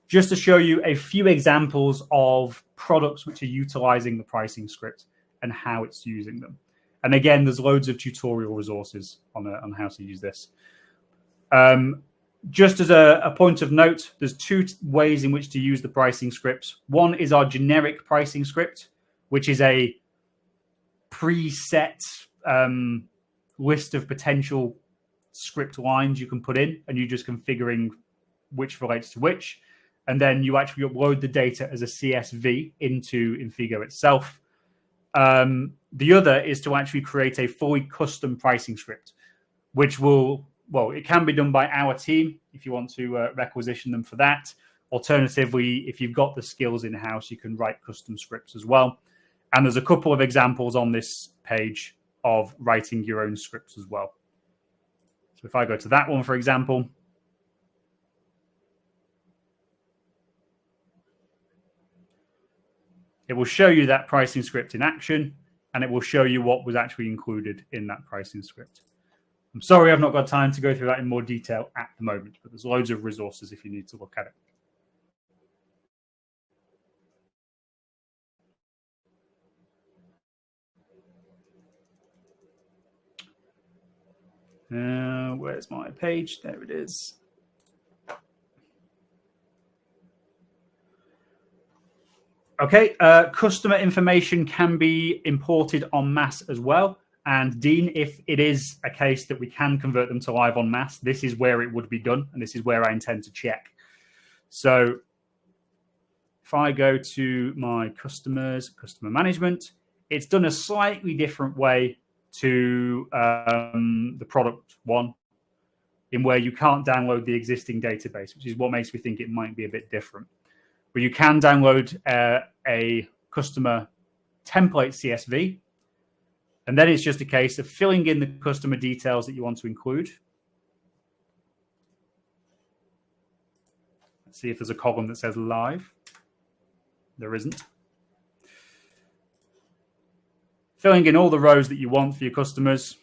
[SPEAKER 1] just to show you a few examples of products which are utilizing the pricing script and how it's using them. And again, there's loads of tutorial resources on how to use this. Just as a point of note, there's two ways in which to use the pricing scripts. One is our generic pricing script, which is a preset list of potential script lines you can put in, and you're just configuring which relates to which. And then you actually upload the data as a CSV into Infigo itself. The other is to actually create a fully custom pricing script, which will, well, it can be done by our team if you want to requisition them for that. Alternatively, if you've got the skills in-house, you can write custom scripts as well. And there's a couple of examples on this page of writing your own scripts as well. So if I go to that one, for example, it will show you that pricing script in action, and it will show you what was actually included in that pricing script. I'm sorry I've not got time to go through that in more detail at the moment, but there's loads of resources if you need to look at it. Where's my page? There it is. Okay, customer information can be imported en masse as well. And Dean, if it is a case that we can convert them to live en masse, this is where it would be done, and this is where I intend to check. So if I go to my customers, customer management, it's done a slightly different way to the product one, in where you can't download the existing database, which is what makes me think it might be a bit different. But you can download a customer template CSV, and then it's just a case of filling in the customer details that you want to include. Let's see if there's a column that says live. There isn't. Filling in all the rows that you want for your customers,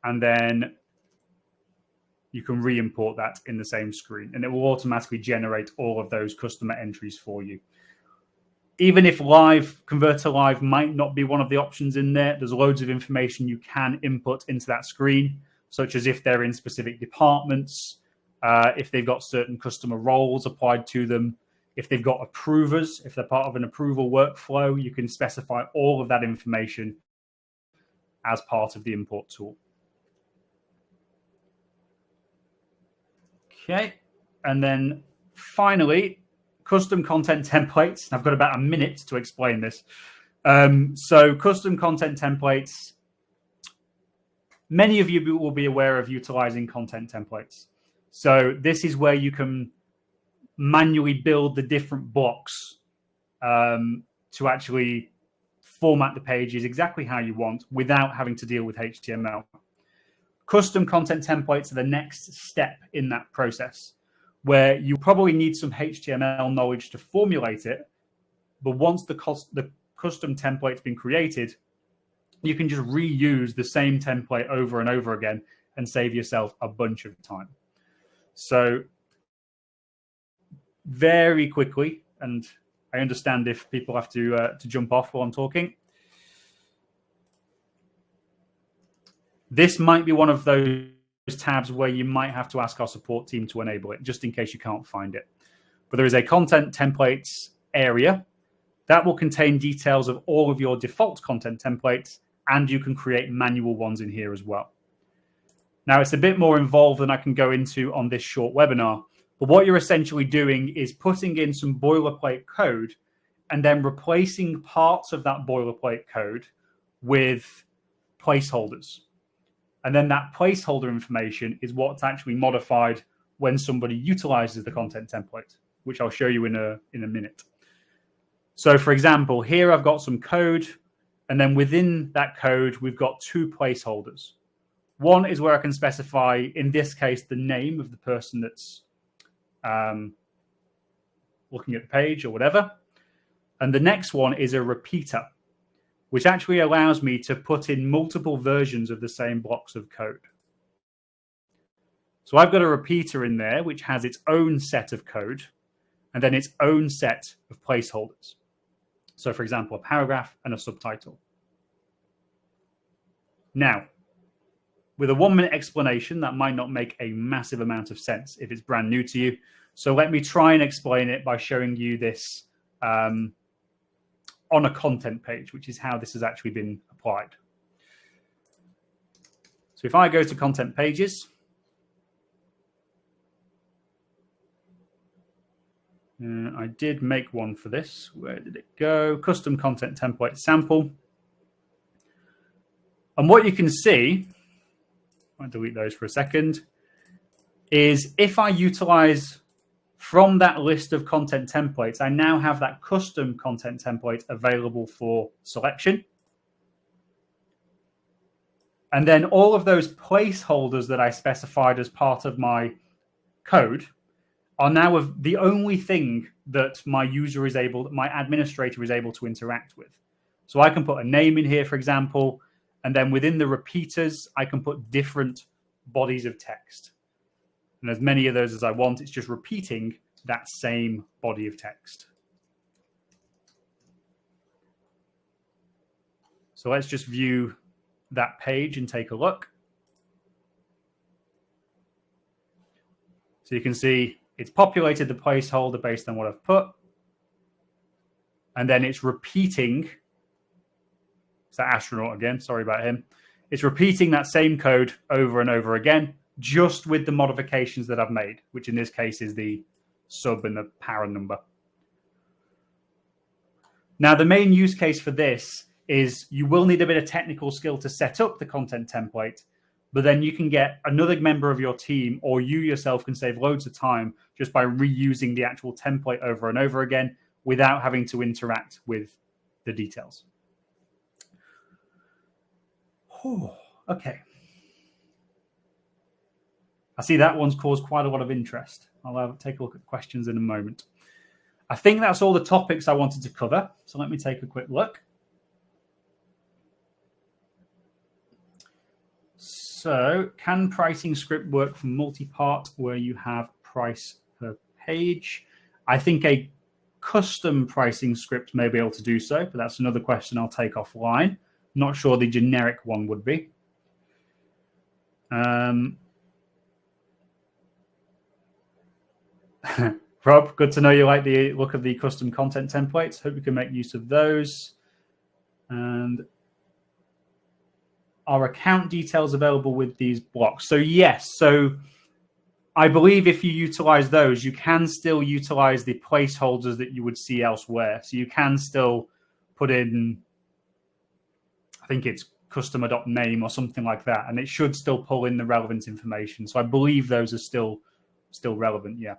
[SPEAKER 1] and then you can re-import that in the same screen, and it will automatically generate all of those customer entries for you. Even if live, convert to live might not be one of the options in there, there's loads of information you can input into that screen, such as if they're in specific departments, if they've got certain customer roles applied to them, if they've got approvers, if they're part of an approval workflow, you can specify all of that information as part of the import tool. Okay. And then finally, custom content templates. I've got about a minute to explain this. So custom content templates, many of you will be aware of utilizing content templates. So this is where you can manually build the different blocks to actually format the pages exactly how you want without having to deal with HTML. Custom content templates are the next step in that process, where you probably need some HTML knowledge to formulate it. But once the custom template's been created, you can just reuse the same template over and over again and save yourself a bunch of time. So very quickly, and I understand if people have to jump off while I'm talking, this might be one of those tabs where you might have to ask our support team to enable it, just in case you can't find it. But there is a content templates area that will contain details of all of your default content templates, and you can create manual ones in here as well. Now, it's a bit more involved than I can go into on this short webinar, but what you're essentially doing is putting in some boilerplate code and then replacing parts of that boilerplate code with placeholders. And then that placeholder information is what's actually modified when somebody utilizes the content template, which I'll show you in a minute. So for example, here I've got some code, and then within that code, we've got two placeholders. One is where I can specify, in this case, the name of the person that's looking at the page or whatever. And the next one is a repeater, which actually allows me to put in multiple versions of the same blocks of code. So I've got a repeater in there, which has its own set of code and then its own set of placeholders. So for example, a paragraph and a subtitle. Now, with a 1-minute explanation, that might not make a massive amount of sense if it's brand new to you. So let me try and explain it by showing you this on a content page, which is how this has actually been applied. So if I go to content pages, I did make one for this. Where did it go? Custom content template sample. And what you can see, I'll delete those for a second, is if I utilize from that list of content templates, I now have that custom content template available for selection. And then all of those placeholders that I specified as part of my code are now the only thing that my administrator is able to interact with. So I can put a name in here, for example, and then within the repeaters, I can put different bodies of text. And as many of those as I want, it's just repeating that same body of text. So let's just view that page and take a look. So you can see it's populated the placeholder based on what I've put. And then it's repeating, it's that astronaut again, sorry about him. It's repeating that same code over and over again, just with the modifications that I've made, which in this case is the sub and the para number. Now, the main use case for this is you will need a bit of technical skill to set up the content template, but then you can get another member of your team, or you yourself can save loads of time just by reusing the actual template over and over again without having to interact with the details. Okay. I see that one's caused quite a lot of interest. I'll take a look at questions in a moment. I think that's all the topics I wanted to cover. So let me take a quick look. So can pricing script work for multi-part where you have price per page? I think a custom pricing script may be able to do so, but that's another question I'll take offline. Not sure the generic one would be. Rob, good to know you like the look of the custom content templates. Hope you can make use of those. And are account details available with these blocks? So yes, so I believe if you utilize those, you can still utilize the placeholders that you would see elsewhere. So you can still put in, I think it's customer.name or something like that, and it should still pull in the relevant information. So I believe those are still relevant, yeah.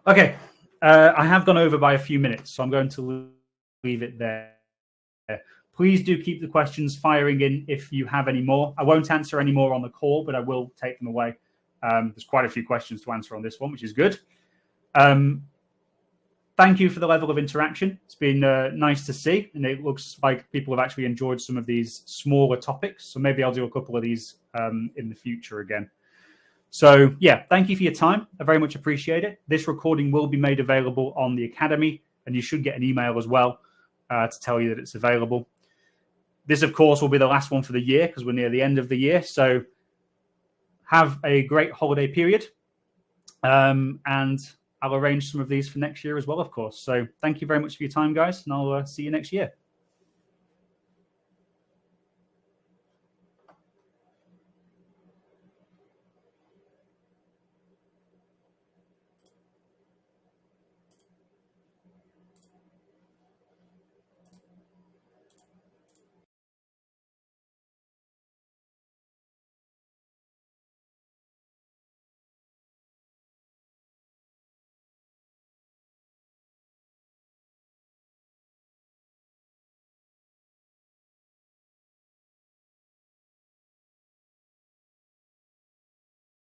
[SPEAKER 1] Okay, I have gone over by a few minutes, so I'm going to leave it there. Please do keep the questions firing in if you have any more. I won't answer any more on the call, but I will take them away. There's quite a few questions to answer on this one, which is good. Thank you for the level of interaction. It's been nice to see, and it looks like people have actually enjoyed some of these smaller topics. So maybe I'll do a couple of these in the future again. So yeah, thank you for your time. I very much appreciate it. This recording will be made available on the Academy, and you should get an email as well to tell you that it's available. This, of course, will be the last one for the year because we're near the end of the year. So have a great holiday period. And I'll arrange some of these for next year as well, of course. So thank you very much for your time, guys, and I'll see you next year.